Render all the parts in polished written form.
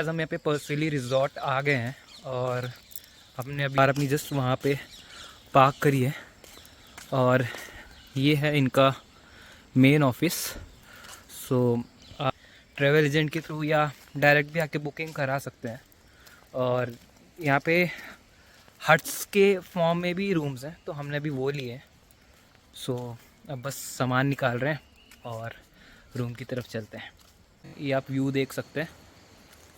Guys हम यहाँ पे पर्सली रिजॉर्ट आ गए हैं और हमने अभी अपनी जस्ट वहाँ पे पार्क करी है और ये है इनका मेन ऑफिस। सो आप ट्रैवल एजेंट के थ्रू या डायरेक्ट भी आके बुकिंग करा सकते हैं। और यहाँ पे हट्स के फॉर्म में भी रूम्स हैं, तो हमने अभी वो लिए। सो अब बस सामान निकाल रहे हैं और रूम की तरफ चलते हैं। ये आप व्यू देख सकते हैं,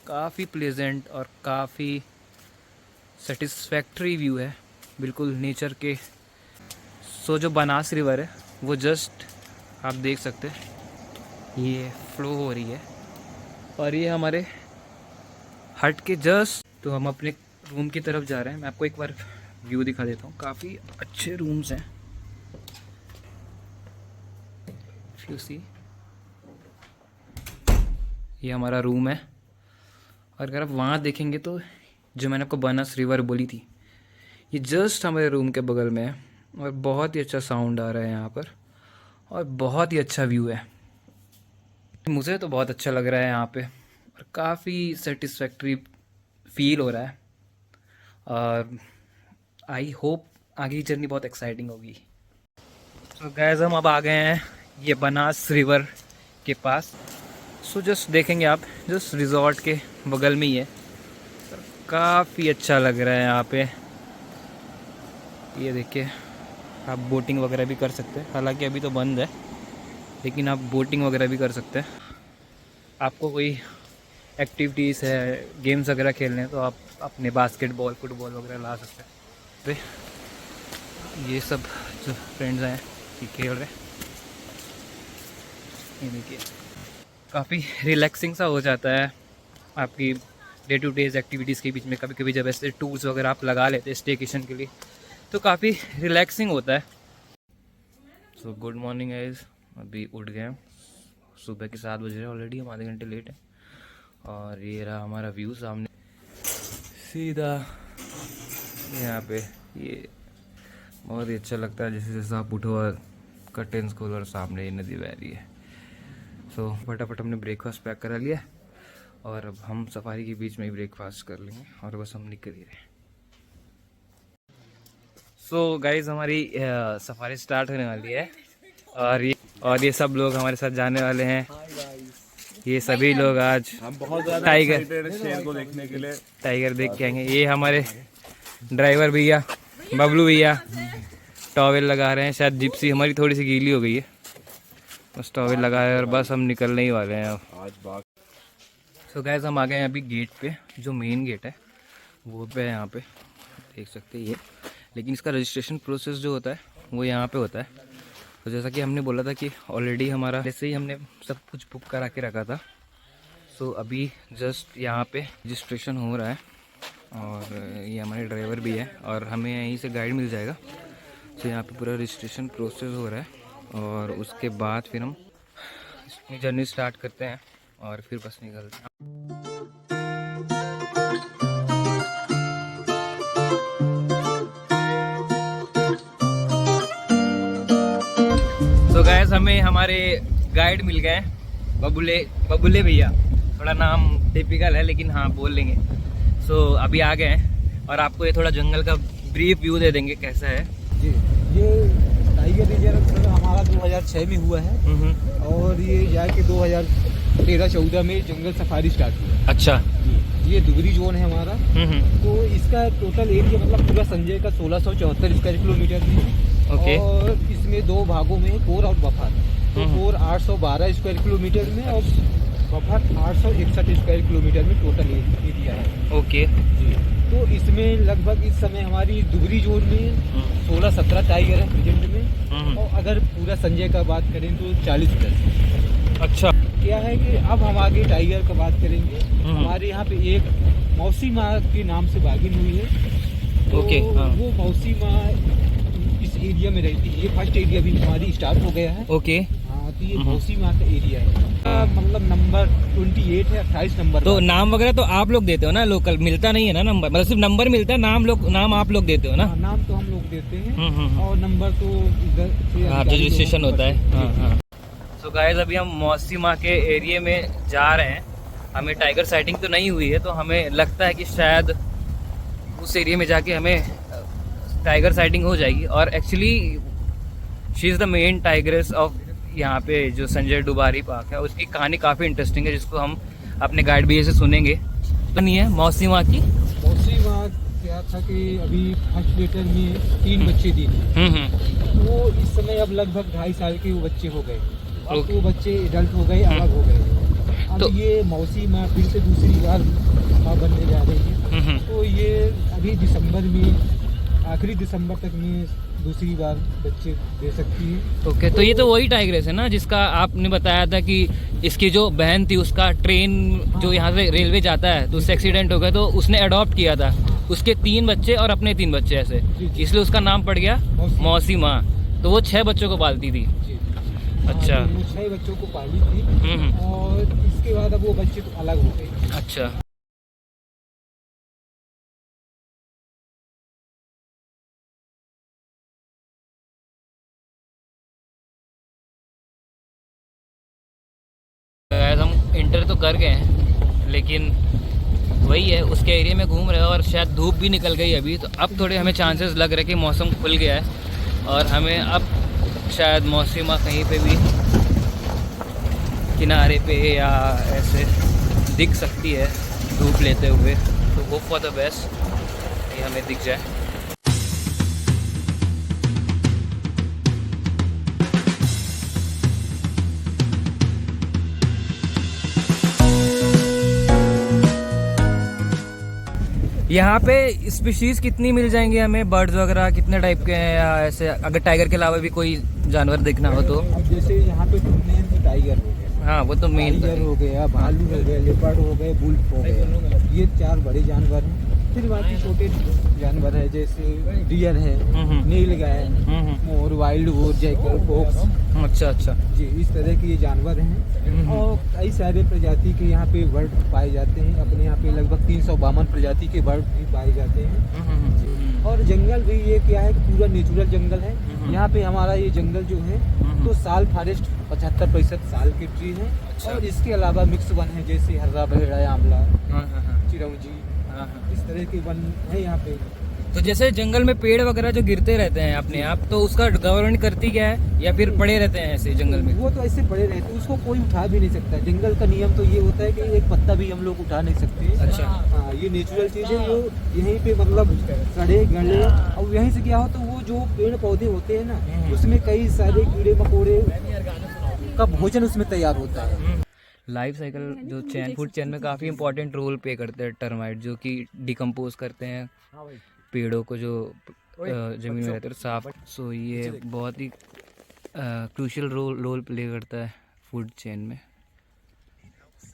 काफ़ी प्लेजेंट और काफ़ी सेटिस्फैक्ट्री व्यू है, बिल्कुल नेचर के। सो जो बनास रिवर है वो जस्ट आप देख सकते हैं ये फ्लो हो रही है और ये हमारे हट के जस्ट। तो हम अपने रूम की तरफ जा रहे हैं। मैं आपको एक बार व्यू दिखा देता हूँ, काफ़ी अच्छे रूम्स हैं। यू सी, ये हमारा रूम है और अगर आप वहाँ देखेंगे तो जो मैंने आपको बनास रिवर बोली थी ये जस्ट हमारे रूम के बगल में है और बहुत ही अच्छा साउंड आ रहा है यहाँ पर और बहुत ही अच्छा व्यू है। मुझे तो बहुत अच्छा लग रहा है यहाँ पे और काफ़ी सेटिस्फैक्ट्री फील हो रहा है और आई होप आगे की जर्नी बहुत एक्साइटिंग होगी। तो गाइस हम अब आ गए हैं ये बनास रिवर के पास। सो जस्ट देखेंगे आप, जस्ट रिजॉर्ट के बगल में ही है। काफ़ी अच्छा लग रहा है यहाँ पे। ये देखिए, आप बोटिंग वगैरह भी कर सकते हैं, हालांकि अभी तो बंद है, लेकिन आप बोटिंग वगैरह भी कर सकते हैं। आपको कोई एक्टिविटीज़ है, गेम्स वगैरह खेलने हैं तो आप अपने बास्केटबॉल फुटबॉल वगैरह ला सकते हैं। तो ये सब जो फ्रेंड्स हैं ये खेल रहे हैं। ये देखिए, काफ़ी रिलैक्सिंग सा हो जाता है आपकी डे टू डेज एक्टिविटीज़ के बीच में। कभी कभी जब ऐसे टूर्स वगैरह आप लगा लेते हैं स्टेकेशन के लिए तो काफ़ी रिलैक्सिंग होता है। सो गुड मॉर्निंग गाइस, अभी उठ गए हैं, सुबह के 7 बज रहे हैं ऑलरेडी, हम आधे घंटे लेट हैं। और ये रहा हमारा व्यू सामने सीधा यहाँ पे। ये बहुत ही अच्छा लगता है, जैसे जैसे आप उठो और कर्टेन्स खोलो और सामने ये नदी बह रही है। सो फटाफट हमने ब्रेकफास्ट पैक करा लिया और अब हम सफारी के बीच में ही ब्रेकफास्ट कर लेंगे और बस हम निकल ही रहे। सो गाइज हमारी सफारी स्टार्ट होने वाली है और ये सब लोग हमारे साथ जाने वाले हैं। ये सभी लोग आज हम बहुत ज़्यादा टाइगर शेर को देखने के लिए टाइगर देख के आएंगे। ये हमारे ड्राइवर भैया बबलू भैया टॉवेल लगा रहे हैं। शायद जिप्सी हमारी थोड़ी सी गीली हो गई है, बस टॉवेल लगा है और बस हम निकलने ही वाले हैं अब। सो गाइस हम आ गए हैं अभी गेट पे, जो मेन गेट है वो पे यहाँ पे देख सकते हैं ये। लेकिन इसका रजिस्ट्रेशन प्रोसेस जो होता है वो यहाँ पे होता है। तो जैसा कि हमने बोला था कि ऑलरेडी हमारा जैसे ही हमने सब कुछ बुक करा के रखा था। सो अभी जस्ट यहाँ पे रजिस्ट्रेशन हो रहा है और ये हमारे ड्राइवर भी है और हमें यहीं से गाइड मिल जाएगा। तो यहाँ पे पूरा रजिस्ट्रेशन प्रोसेस हो रहा है और उसके बाद फिर हम अपनी जर्नी स्टार्ट करते हैं और फिर बस निकलते हैं। तो गाइस हमें हमारे गाइड मिल गए, बबुले भैया। थोड़ा नाम टिपिकल है लेकिन हाँ बोल लेंगे। सो अभी आ गए हैं और आपको ये थोड़ा जंगल का ब्रीफ व्यू दे देंगे कैसा है। जी, ये टाइगर रिजर्व हमारा 2006 में हुआ है और ये जाके 2013-14 में जंगल सफारी स्टार्ट हुआ। अच्छा, ये दुगरी जोन है हमारा। तो इसका टोटल एरिया मतलब पूरा संजय का 1674 स्क्वायर किलोमीटर में। ओके। और इसमें 2 भागों में कोर और बफर। तो कोर 812 स्क्वायर किलोमीटर में और बफर 861 स्क्वायर किलोमीटर में टोटल एरिया है। ओके जी, तो इसमें लगभग इस समय हमारी दुगरी जोन में 16-17 टाइगर है प्रेजेंट में। और अगर पूरा संजय का बात करें तो 40+। अच्छा, क्या है कि अब हम आगे टाइगर का बात करेंगे। हमारे यहाँ पे एक मौसी माँ के नाम से बागिन हुई है। तो ओके, हाँ। वो मौसी माँ इस एरिया में रहती है। ये फर्स्ट एरिया भी हमारी स्टार्ट हो गया है। ओके। हाँ, तो ये मौसी माँ का एरिया है। मतलब नंबर 28 है, 28 नंबर। तो नाम वगैरह तो आप लोग देते हो ना, लोकल मिलता नहीं है ना नंबर, मतलब सिर्फ नंबर मिलता है, नाम आप लोग देते हो ना। नाम तो हम लोग देते हैं और नंबर तो इधर से रजिस्ट्रेशन होता है। हाँ हाँ। सो गाइस अभी हम मौसी माँ के एरिया में जा रहे हैं हमें टाइगर साइटिंग तो नहीं हुई है, तो हमें लगता है कि शायद उस एरिया में जाके हमें टाइगर साइटिंग हो जाएगी। और actually she is the main tigress of यहाँ पे जो संजय डुबारी पार्क है। उसकी कहानी काफ़ी इंटरेस्टिंग है, जिसको हम अपने गाइड भैया से सुनेंगे। नहीं है मौसी माँ की। मौसी माँ क्या था कि अभी फर्स्ट लेटर में 3 बच्चे दिए, वो इस समय अब लगभग 2.5 साल के वो बच्चे हो गए। अब तो वो बच्चे एडल्ट हो गए, अलग हो गए। अब तो ये मौसी माँ फिर से दूसरी बार माँ बनने जा रही है। तो ये अभी दिसंबर में, आखिरी दिसंबर तक में दूसरी बार बच्चे दे सकती है। ओके, तो ये तो वही टाइग्रेस है ना जिसका आपने बताया था कि इसकी जो बहन थी उसका ट्रेन जो यहाँ से रेलवे जाता है तो उससे एक्सीडेंट हो गया, तो उसने अडॉप्ट किया था उसके 3 बच्चे और अपने 3 बच्चे ऐसे, इसलिए उसका नाम पड़ गया मौसी माँ। तो वो 6 बच्चों को पालती थी। अच्छा, वो 6 बच्चों को पाली थी और इसके बाद अब वो बच्चे तो अलग हो गए। अच्छा, हम इंटर तो कर गए हैं, लेकिन वही है उसके एरिया में घूम रहे हैं और शायद धूप भी निकल गई अभी, तो अब थोड़े हमें चांसेस लग रहे हैं कि मौसम खुल गया है और हमें अब शायद मौसी माँ कहीं पे भी किनारे पे या ऐसे दिख सकती है धूप लेते हुए। तो होप फॉर द बेस्ट कि हमें दिख जाए। यहाँ पे स्पीशीज़ कितनी मिल जाएंगी हमें, बर्ड्स वगैरह कितने टाइप के हैं, या ऐसे अगर टाइगर के अलावा भी कोई जानवर देखना हो तो? अब जैसे यहाँ पे मेन तो टाइगर हो गया, हाँ वो तो मेन टाइगर हो गया, भालू हो गया, लेपर्ड हो गए, बुल्फ हो गया, ये 4 बड़े जानवर हैं। फिर बाकी छोटे जानवर है जैसे डियर है, नीलगाय, मोर, वाइल्ड वोर, जैकल, फॉक्स। अच्छा अच्छा जी, इस तरह के ये जानवर हैं और कई सारे प्रजाति के यहाँ पे बर्ड पाए जाते हैं। अपने यहाँ पे लगभग 352 प्रजाति के बर्ड भी पाए जाते हैं। और जंगल भी ये क्या है, पूरा नेचुरल जंगल है। यहाँ पे हमारा ये जंगल जो है तो साल फॉरेस्ट 75% साल के ट्री है। अच्छा। और इसके अलावा मिक्स वन है जैसे हर्रा, बहेड़ा, आंवला, चिरौंजी, इस तरह के वन है यहाँ पे। तो जैसे जंगल में पेड़ वगैरह जो गिरते रहते हैं अपने आप, तो उसका गवर्नमेंट करती क्या है या फिर पड़े रहते हैं ऐसे जंगल में? वो तो ऐसे पड़े रहते हैं, उसको कोई उठा भी नहीं सकता। जंगल का नियम तो ये होता है कि एक पत्ता भी हम लोग उठा नहीं सकते। अच्छा। हाँ, ये नेचुरल चीज है, वो यहीं पे मतलब सड़े गले और यहीं से क्या हो तो वो जो पेड़ पौधे होते हैं ना, उसमें कई सारे कीड़े मकोड़े का भोजन उसमें तैयार होता है। लाइफ साइकिल जो चैन फूड चैन में काफ़ी इंपॉर्टेंट रोल प्ले करते हैं टर्माइट, जो कि डिकम्पोज करते हैं पेड़ों को जो ज़मीन में रहते हैं साफ। सो ये बहुत ही क्रूशियल रोल प्ले करता है फूड चेन में।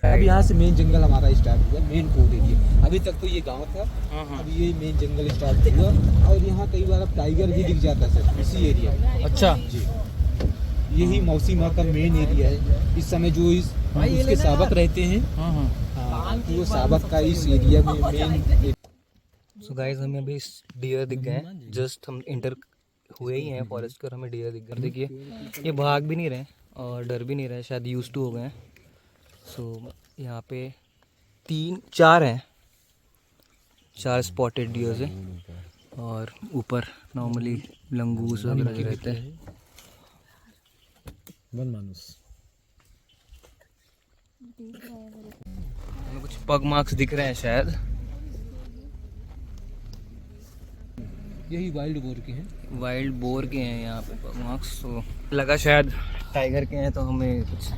अब यहाँ से मेन जंगल हमारा स्टार्ट हुआ, मेन फूड एरिया। अभी तक तो ये गांव था, अब ये मेन जंगल स्टार्ट हुआ। और यहाँ कई बार अब टाइगर भी दिख जाता है सर इसी एरिया में। अच्छा जी, यही मौसी माँ का मेन एरिया है। इस समय जो उसके साबक रहते हैं, तो वो साबक का इस एरिया में मेन। सो गाइस, हमें अभी डियर दिख गए हैं। जस्ट हम इंटर हुए ही हैं फॉरेस्ट कर, हमें डियर दिख गए। देखिए ये भाग भी नहीं रहे और डर भी नहीं रहे, शायद यूज्ड टू हो गए हैं। सो यहाँ पे 4 हैं, 4 स्पॉटेड डियर्स हैं और ऊपर नॉर्मली लंगूस वगैरह जो रहते हैं। हमें कुछ पग मार्क्स दिख रहे हैं शायद, यही वाइल्ड बोर के हैं। वाइल्ड बोर के हैं यहाँ पे पग मार्क्स। तो लगा शायद टाइगर के हैं तो हमें कुछ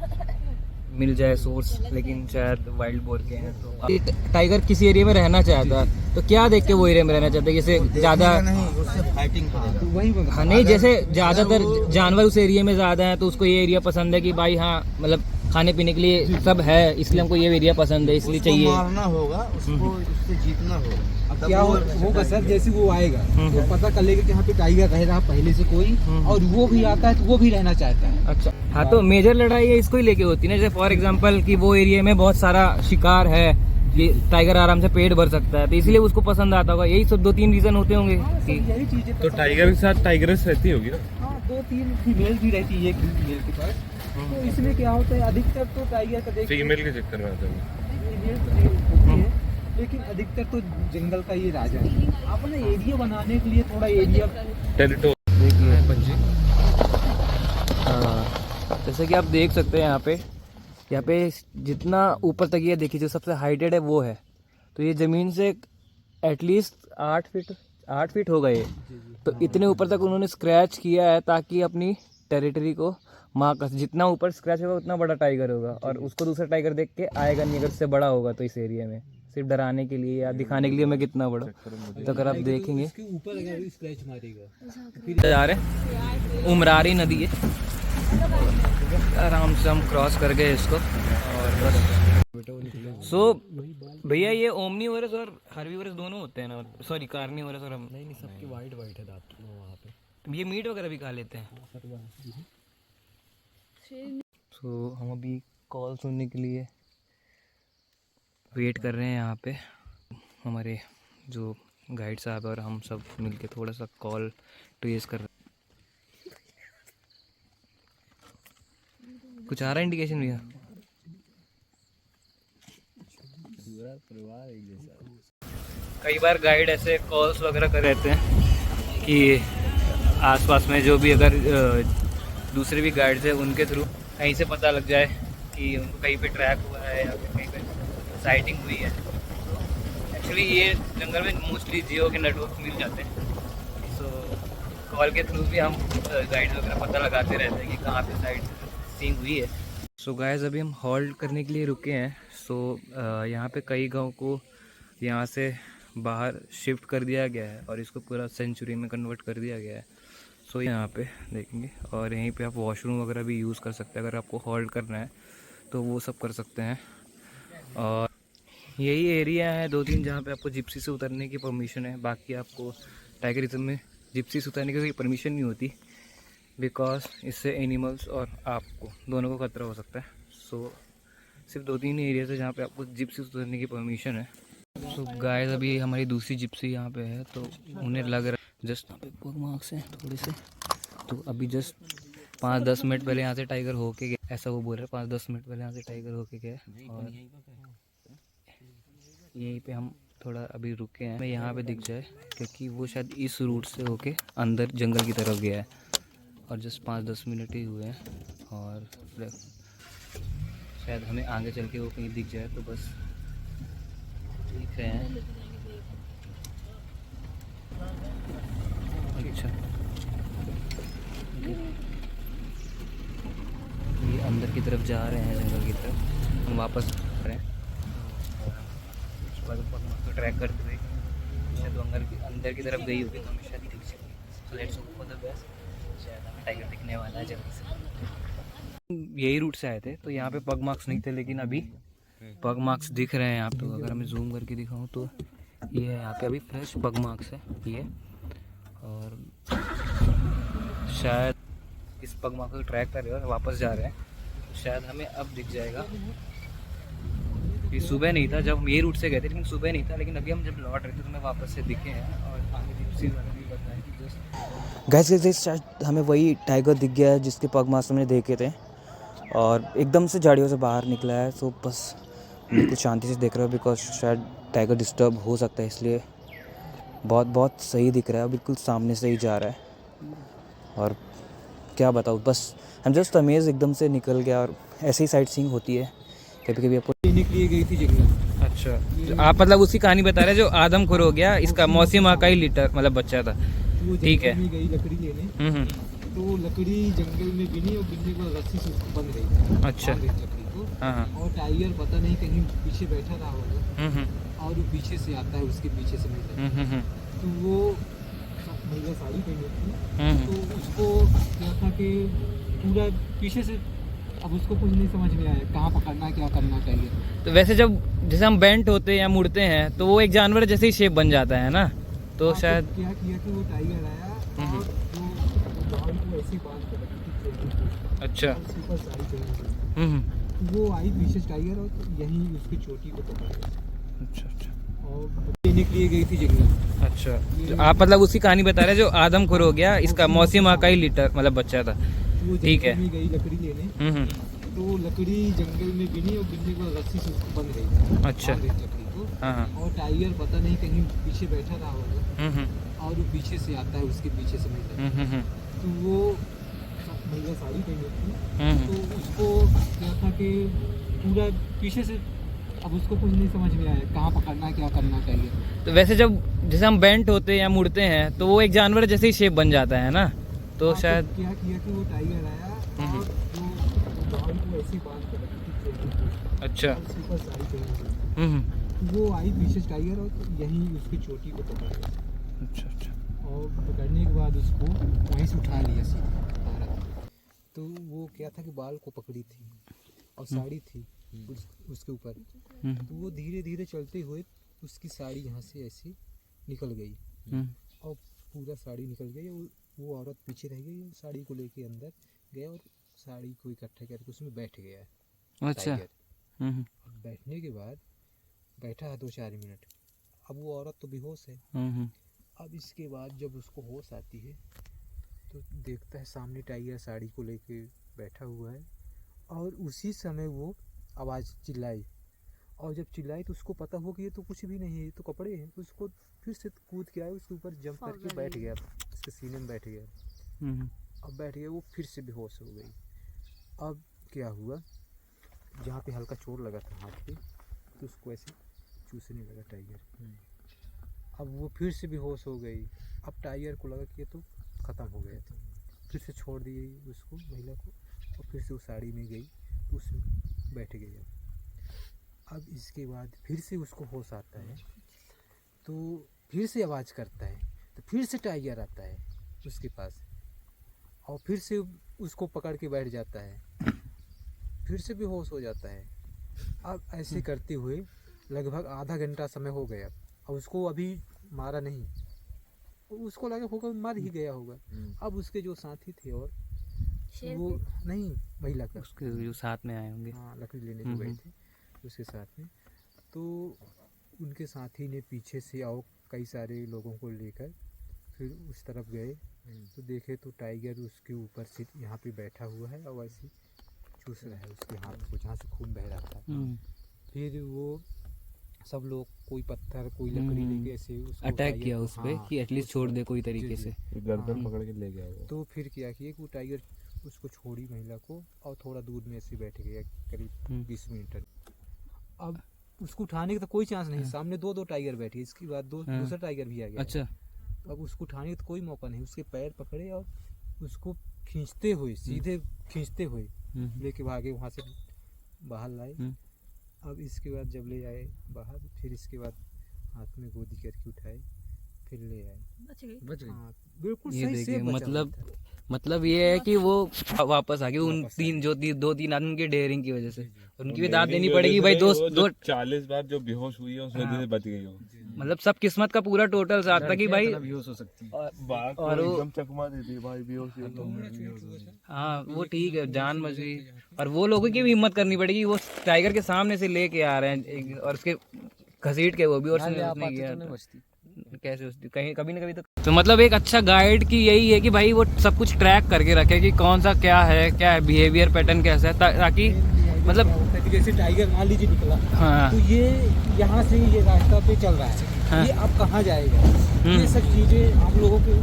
मिल जाए सोर्स, लेकिन शायद वाइल्ड बोर के हैं। तो टाइगर किसी एरिया में रहना चाहता है तो क्या देख के वो एरिया में रहना चाहता है? जैसे ज़्यादा वही हाँ नहीं, जैसे ज़्यादातर जानवर उस एरिया में ज़्यादा है तो उसको ये एरिया पसंद है कि भाई हाँ मतलब खाने पीने के लिए सब है, इसलिए हमको ये एरिया पसंद है, इसलिए चाहिए। मारना होगा उसको, उससे जीतना होगा। अब क्या होगा सर, जैसे वो आएगा तो पता कर लेगा कि यहाँ पे टाइगर रह रहा पहले से कोई, और वो भी आता है तो वो भी रहना चाहता है। अच्छा हाँ, तो मेजर लड़ाई है इसको ही लेके होती है ना। जैसे फॉर एग्जांपल कि वो एरिया में बहुत सारा शिकार है, ये टाइगर आराम से पेट भर सकता है, तो इसलिए उसको पसंद आता होगा। यही सब 2-3 रीजन होते होंगे कि यही चीजें। तो टाइगर के साथ टाइगरेस रहती होगी ना? हाँ, 2-3 फीमेल भी रहती है एक फीमेल के पास। तो इसमें क्या होता है, अधिकतर तो टाइगर का देखिए फीमेल के चक्कर में आता है। ये होती है, लेकिन अधिकतर तो जंगल का ये राजा है। अपना एरिया बनाने के लिए थोड़ा एरिया देखिए पंछी। हाँ, जैसे कि आप देख सकते हैं यहाँ पे जितना ऊपर तक ये देखिए जो सबसे हाइटेड है वो है, तो ये ज़मीन से एटलीस्ट 8 फीट होगा ये। तो इतने ऊपर तक उन्होंने स्क्रैच किया है ताकि अपनी टेरिटरी को मार्क कर, जितना ऊपर स्क्रैच होगा उतना बड़ा टाइगर होगा, और उसको दूसरा टाइगर देख के आएगा नहीं अगर उससे बड़ा होगा तो इस एरिया में, सिर्फ डराने के लिए या दिखाने के लिए मैं कितना बड़ा। तो अगर आप देखेंगे इसके ऊपर अगर स्क्रैच मारेगा जा रहे उमरारी नदी है, आराम से हम क्रॉस कर गए इसको और बस। सो भैया ये ओमनीवोरस और हर्बीवोरस दोनों होते हैं ना, सॉरी कार्निवोरस और हम नहीं सबके वाइट है दांत वहाँ पे। ये मीट वगैरह भी खा लेते हैं। तो हम अभी कॉल सुनने के लिए वेट कर रहे हैं यहाँ पे। हमारे जो गाइड साहब और हम सब मिलके थोड़ा सा कॉल ट्रेस कर रहे हैं। कुछ आ रहा है इंडिकेशन भैया? कई बार गाइड ऐसे कॉल्स वगैरह कर रहते हैं कि आसपास में जो भी अगर दूसरे भी गाइड्स हैं उनके थ्रू कहीं से पता लग जाए कि उनको कहीं पे ट्रैक हुआ है या फिर कहीं पे साइटिंग हुई है। एक्चुअली ये जंगल में मोस्टली जियो के नेटवर्क मिल जाते हैं, सो कॉल के थ्रू भी हम गाइड वगैरह पता लगाते रहते हैं कि कहाँ पे साइट सीन हुई है। सो गाइस अभी हम हॉल्ट करने के लिए रुके हैं। सो यहाँ पे कई गांव को यहाँ से बाहर शिफ्ट कर दिया गया है और इसको पूरा सेंचुरी में कन्वर्ट कर दिया गया है। सो यहाँ पे देखेंगे, और यहीं पे आप वॉशरूम वगैरह भी यूज़ कर सकते हैं। अगर आपको हॉल्ट करना है तो वो सब कर सकते हैं। और यही एरिया है 2-3 जहाँ पे आपको जिप्सी से उतरने की परमिशन है। बाकी आपको टाइगर रिजर्व में जिप्सी से उतरने की कोई परमिशन नहीं होती, बिकॉज इससे एनिमल्स और आपको दोनों को खतरा हो सकता है। सो सिर्फ 2-3 एरिया है जहाँ पे आपको जिप्सी से उतरने की परमिशन है। सो गाइस अभी हमारी दूसरी जिप्सी यहाँ पे है, तो उन्हें लग रहा है जस्ट यहाँ पे पग मार्क्स हैं थोड़े से, तो अभी जस्ट 5-10 मिनट पहले यहाँ से टाइगर होके गया, ऐसा वो बोल रहे हैं। 5-10 मिनट पहले यहाँ से टाइगर होके गया, और यहीं पे हम थोड़ा अभी रुके हैं। मैं यहाँ पे दिख जाए क्योंकि वो शायद इस रूट से होके अंदर जंगल की तरफ गया है, और जस्ट 5-10 मिनट ही हुए हैं, और शायद हमें आगे चल के वो कहीं दिख जाए तो बस दिख रहे हैं। अच्छा, ये अंदर की तरफ जा रहे हैं जंगल की तरफ, हम वापस आ रहे हैं तो ट्रैक करते हुए शायद अंदर की तरफ गई होगी तो हमें शायद दिख जाएगी। So let's hope for the best, शायद हमें टाइगर दिखने वाला है जल्दी से। यही रूट से आए थे तो यहाँ पे पग मार्क्स नहीं थे, लेकिन अभी पग मार्क्स दिख रहे हैं यहाँ पे। अगर मैं जूम करके दिखाऊँ तो ये है, यहाँ पे अभी फ्रेश पग मार्क्स है ये, और शायद इस पग मार्क्स को ट्रैक कर रहे हैं और वापस जा रहे हैं, तो शायद हमें अब दिख जाएगा। ये सुबह नहीं था जब हम ये रूट से गए थे, लेकिन सुबह नहीं था, लेकिन अभी हम जब लौट रहे थे तो हमें वापस से दिखे हैं। और आगे जिप्सी वाले भी बताया कि जस्ट गैस शायद हमें वही टाइगर दिख गया है जिसके पग मार्क्स हमने देखे थे, और एकदम से झाड़ियों से बाहर निकला है। तो बस बिल्कुल शांति से देख रहा हूँ, बिकॉज शायद टाइगर डिस्टर्ब हो सकता है, इसलिए बहुत सही दिख रहा है, बिल्कुल सामने से ही जा रहा है। और क्या बताऊँ, बस हम जस्ट अमेज, एकदम से निकल गया। और ऐसी साइट सीइंग होती है कभी कभी। आपको लेने के लिए गई थी जंगल। अच्छा, तो आप मतलब उसी कहानी बता रहे हैं जो आदमखोर हो गया, इसका मौसी माँ का ही लीटर मतलब बच्चा था। वो ठीक है। जंगल में गई लकड़ी लेने, तो लकड़ी जंगल में गिनी और गिरने को रस्सी से उसको बंध गई। अच्छा। लकड़ी को, हाँ, और टाइगर पता नहीं कहीं पीछे बैठा रहा होगा, और वो पीछे से आता है, उसके पीछे से मिलता है। तो वो महिला साड़ी पहनी थी, तो उसको क्या था कि पूरा पीछे से, अब उसको कुछ नहीं समझ में आया कहाँ पकड़ना क्या करना चाहिए। तो वैसे जब जैसे हम बेंट होते हैं या मुड़ते हैं तो वो एक जानवर जैसे ही शेप बन जाता है ना, तो शायद क्या किया कि वो टाइगर आया और वो बाल को ऐसे बांध के रखी। अच्छा। उसके ऊपर साड़ी पहनी थी। वो आई पीछे टाइगर और यहीं उसकी चोटी को पकड़ लिया। अच्छा। और लेने के लिए गई थी जंगल। अच्छा, तो आप मतलब उसी कहानी बता रहे हैं जो आदमखोर हो गया, इसका मौसी माँ का ही लीटर मतलब बच्चा था। वो ठीक है। जंगल में गई लकड़ी लेने, तो लकड़ी जंगल में बिनी और बिनने के बाद रस्सी से उसको बंध गई थी। अच्छा। बांध गई लकड़ी को। हाँ हाँ। और टाइगर पता नहीं कहीं पीछे बैठा रहा होगा हम्म। और वो पीछे से आता है, उसके पीछे से महिला। तो वो महिला साड़ी पहनी थी, तो उसको क्या था कि पूरा पीछे से, अब उसको कुछ नहीं समझ में आया कहाँ पकड़ना है, क्या करना चाहिए। तो वैसे जब जैसे हम बेंट होते हैं या मुड़ते हैं तो वो एक जानवर जैसे ही शेप बन जाता है ना, तो हाँ, शायद क्या किया कि वो टाइगर आया और वो बाल को ऐसे बांध के रखी थी चोटी को, अच्छा। और उसके ऊपर साड़ी पहनी हुई। वो आई पीछे टाइगर और यहीं उसकी चोटी को पकड़ लिया, अच्छा अच्छा। और पकड़ने के बाद उसको वहीं से उठा लिया सीधा औरत। तो वो क्या था कि बाल को पकड़ी थी और साड़ी थी उसके ऊपर। तो वो धीरे धीरे चलते हुए उसकी साड़ी यहाँ से ऐसे निकल गई और पूरा साड़ी निकल गई। वो औरत पीछे रह गई, साड़ी को लेके अंदर गया और साड़ी को इकट्ठा करके उसमें बैठ गया अच्छा। टाइगर। बैठने के बाद बैठा है 2-4 मिनट। अब वो औरत तो बेहोश है। अब इसके बाद जब उसको होश आती है तो देखता है सामने टाइगर साड़ी को लेके बैठा हुआ है, और उसी समय वो आवाज़ चिल्लाई, और जब चिल्लाई तो उसको पता हो कि ये तो कुछ भी नहीं है, ये तो कपड़े हैं। तो उसको फिर से कूद के आया, उसके ऊपर जंप करके बैठ गया, उसके सीने में बैठ गया। अब बैठ गया, वो फिर से बेहोश हो गई। अब क्या हुआ, जहाँ पे हल्का चोट लगा था हाथ पे, तो उसको ऐसे चूसने लगा टाइगर। अब वो फिर से बेहोश हो गई। अब टाइगर को लगा कि ये तो ख़त्म हो गया था, फिर से छोड़ दी उसको, महिला को, और फिर से वो साड़ी में गई तो उसमें बैठ गई। अब इसके बाद फिर से उसको होश आता है, तो फिर से आवाज़ करता है, तो फिर से टाइगर आता है उसके पास और फिर से उसको पकड़ के बैठ जाता है, फिर से बेहोश हो जाता है। अब ऐसे करते हुए लगभग आधा घंटा समय हो गया और उसको अभी मारा नहीं, उसको लगा होगा मर ही गया होगा। अब उसके जो साथी थे और वो नहीं, महिला का, उसके जो साथ में आए होंगे, हाँ, लकड़ी लेने जो गए थे उसके साथ में, तो उनके साथी ने पीछे से आओ कई सारे लोगों को लेकर फिर उस तरफ गए, तो देखे तो टाइगर उसके ऊपर से यहाँ पे बैठा हुआ है और वैसे चूस रहा है उसके हाथ को जहाँ से खून बह रहा था। फिर वो सब लोग कोई पत्थर कोई लकड़ी लेके ऐसे उसको अटैक किया उस पे कि एटलीस्ट छोड़ दे कोई तरीके से। गर्दन पकड़ के ले गया वो। तो फिर क्या किया कि वो टाइगर उसको छोड़ी महिला को और थोड़ा दूर में ऐसे बैठ गया करीब 20 मिनट। अब उसको उठाने का तो कोई चांस नहीं, सामने दो टाइगर बैठे, इसके बाद दूसरा टाइगर भी आ गया। अच्छा। अब उसको उठाने का तो कोई मौका नहीं, उसके पैर पकड़े और उसको खींचते हुए सीधे खींचते हुए लेके भागे, वहाँ से बाहर लाए। अब इसके बाद जब ले आए बाहर, फिर इसके बाद हाथ में गोदी करके उठाए, फिर ले आए, बच गई। हाँ, बिल्कुल ये सही से देखिए, मतलब ये है कि वो वापस आ गए उन दो तीन आदमी के डेयरिंग की वजह से। उनकी भी दाद देनी पड़ेगी भाई। दो 40 बार जो बेहोश हुई है उस वजह से बच गई हो। मतलब सब किस्मत का पूरा टोटल साथ था कि भाई बेहोश हो सकती है। बाघ और तो वो- एकदम चकमा देती है भाई, बेहोश हुई तो। हाँ वो ठीक है, जान बच गई। और वो लोगों की भी हिम्मत करनी पड़ेगी, वो टाइगर के सामने से लेके आ रहे हैं और उसके घसीट के वो भी, और उसने गया कैसे उसकी कहीं कभी ना कभी तो मतलब एक अच्छा गाइड की यही है कि भाई वो सब कुछ ट्रैक करके रखे कि कौन सा क्या है बिहेवियर पैटर्न कैसा है, ताकि मतलब जैसे टाइगर मान लीजिए निकला, हाँ तो ये यहाँ से ये रास्ता पे चल रहा है, हाँ। ये अब कहाँ जाएगा, ये सब चीजें हम लोगों को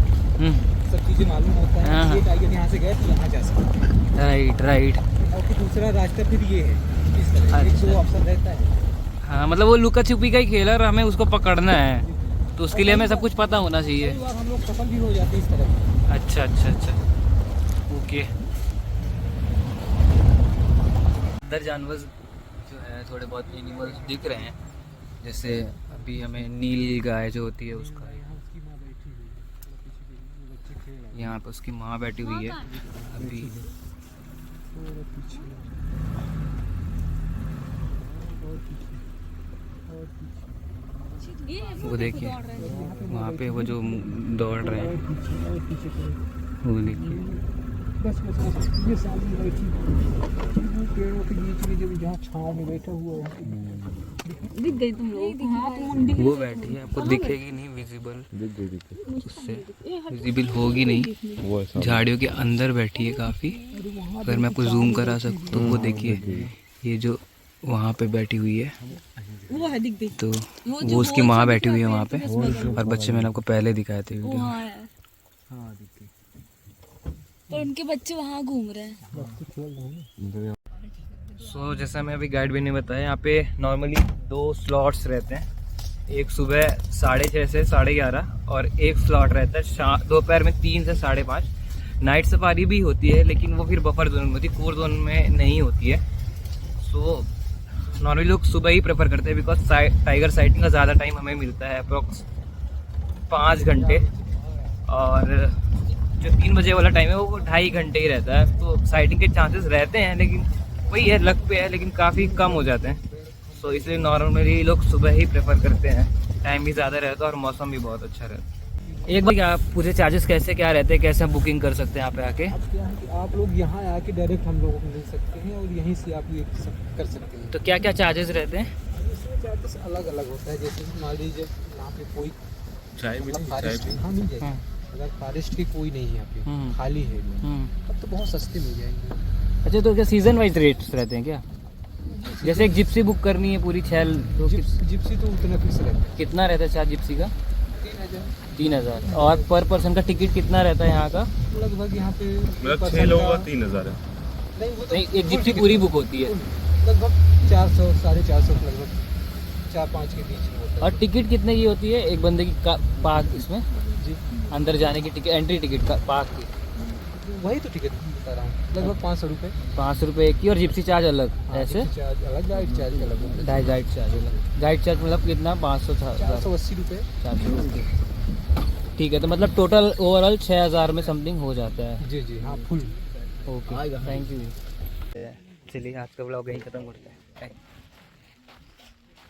सब चीजें मालूम होता है। हाँ। ये टाइगर यहाँ से गए तो यहाँ जा सकते हैं, राइट। और फिर दूसरा रास्ता फिर ये है, इस तरह एक दो ऑप्शन रहता है। हाँ मतलब वो लुका छुपी का ही खेल है और हमें उसको पकड़ना है, तो उसके लिए हमें सब कुछ पता होना चाहिए। कई बार हम लोग सफल भी हो जाते हैं इस तरह। अच्छा अच्छा अच्छा, ओके। अंदर जानवर जो है थोड़े बहुत एनिमल्स दिख रहे हैं, जैसे अभी हमें नील गाय जो होती है उसका, यहाँ पे उसकी माँ बैठी हुई है अभी। वो देखिए वहाँ पे वो जो दौड़ रहे हैं, वो देखिए। बस ये सामने बैठी, पेड़ों के बीच में जब जहाँ छाँव में बैठा हुआ है, दिख गई तुम लोग। हाँ तुम मुंडी वो बैठी है, आपको दिखेगी नहीं, विजिबल दिख गई उससे विजिबल होगी नहीं, वो ऐसा झाड़ियों के अंदर बैठी है काफ़ी। अगर मैं आपको जूम करा सकूँ तो वो देखिए, ये जो वहाँ पे बैठी हुई है, वो है, दिख गई। तो वो उसकी माँ बैठी हुई है वहाँ पे, और बच्चे मैंने आपको पहले दिखाए थे वीडियो में। वहाँ है पर उनके बच्चे वहाँ घूम रहे हैं। सो जैसा मैं अभी गाइड भी ने बताया, यहाँ पे नॉर्मली 2 स्लॉट्स रहते हैं। एक सुबह 6:30 से 11:30 और एक स्लॉट रहता है दोपहर में 3 से 5:30। नाइट सफारी भी होती है लेकिन वो फिर बफर जोन में होती है, कोर जोन में नहीं होती है। सो नॉर्मली लोग सुबह ही प्रेफर करते हैं बिकॉज टाइगर साइटिंग का ज़्यादा टाइम हमें मिलता है, अप्रोक्स 5 घंटे, और जो 3 बजे वाला टाइम है वो 2.5 घंटे ही रहता है। तो साइटिंग के चांसेस रहते हैं लेकिन वही है, लक पे है, लेकिन काफ़ी कम हो जाते हैं। सो इसलिए नॉर्मली लोग सुबह ही प्रेफर करते हैं, टाइम भी ज़्यादा रहता है और मौसम भी बहुत अच्छा रहता है। एक बार क्या पूछे चार्जेस कैसे क्या रहते हैं, कैसे हम बुकिंग कर सकते हैं यहाँ पे आके? अब क्या है कि आप लोग यहाँ आके डायरेक्ट हम लोगों को मिल सकते हैं और यहीं से आप ये कर सकते हैं। तो क्या क्या चार्जेस रहते हैं? इसमें चार्जेस अलग अलग होता है, जैसे मान लीजिए यहाँ पे कोई चाय भी मतलब नहीं, चाय फॉरेस्ट, भी हाँ मिल जाएगी। अगर फॉरेस्ट की कोई नहीं है यहाँ पे, खाली है, तब तो बहुत सस्ते मिल जाएंगे। अच्छा, तो क्या सीजन वाइज रेट्स रहते हैं क्या? जैसे एक जिप्सी बुक करनी है पूरी 6 तो जिप्सी तो उतना फिक्स रहता है, कितना रहता है चार्ज जिप्सी का? 3000 3,000। और पर पर्सन का टिकट कितना रहता है यहाँ का? लगभग। यहाँ पे मतलब 6 person लोगों का- का 3000 है। नहीं, वो तो नहीं, एक जिप्सी पूरी बुक होती है। लगभग 400 450 लगभग 4-5 के बीच में होता है। और टिकट कितने की होती है एक बंदे की पार्क इसमें जी, अंदर जाने की टिकट, एंट्री टिकट का पार्क की? वही तो टिकट बता रहा हूँ, लगभग 500 रुपये। 500 रुपये एक की, और जिप्सी चार्ज अलग ऐसे? चार्ज अलग, गाइड चार्ज अलग होता है। गाइड चार्ज अलग। गाइड चार्ज मतलब कितना? 500 480 रुपये। 400। ठीक है, तो मतलब टोटल ओवरऑल 6,000 में समथिंग हो जाता है। जी जी हाँ, फुल। Okay, thank you. चलिए आज का ब्लॉग यहीं ख़त्म करते हैं।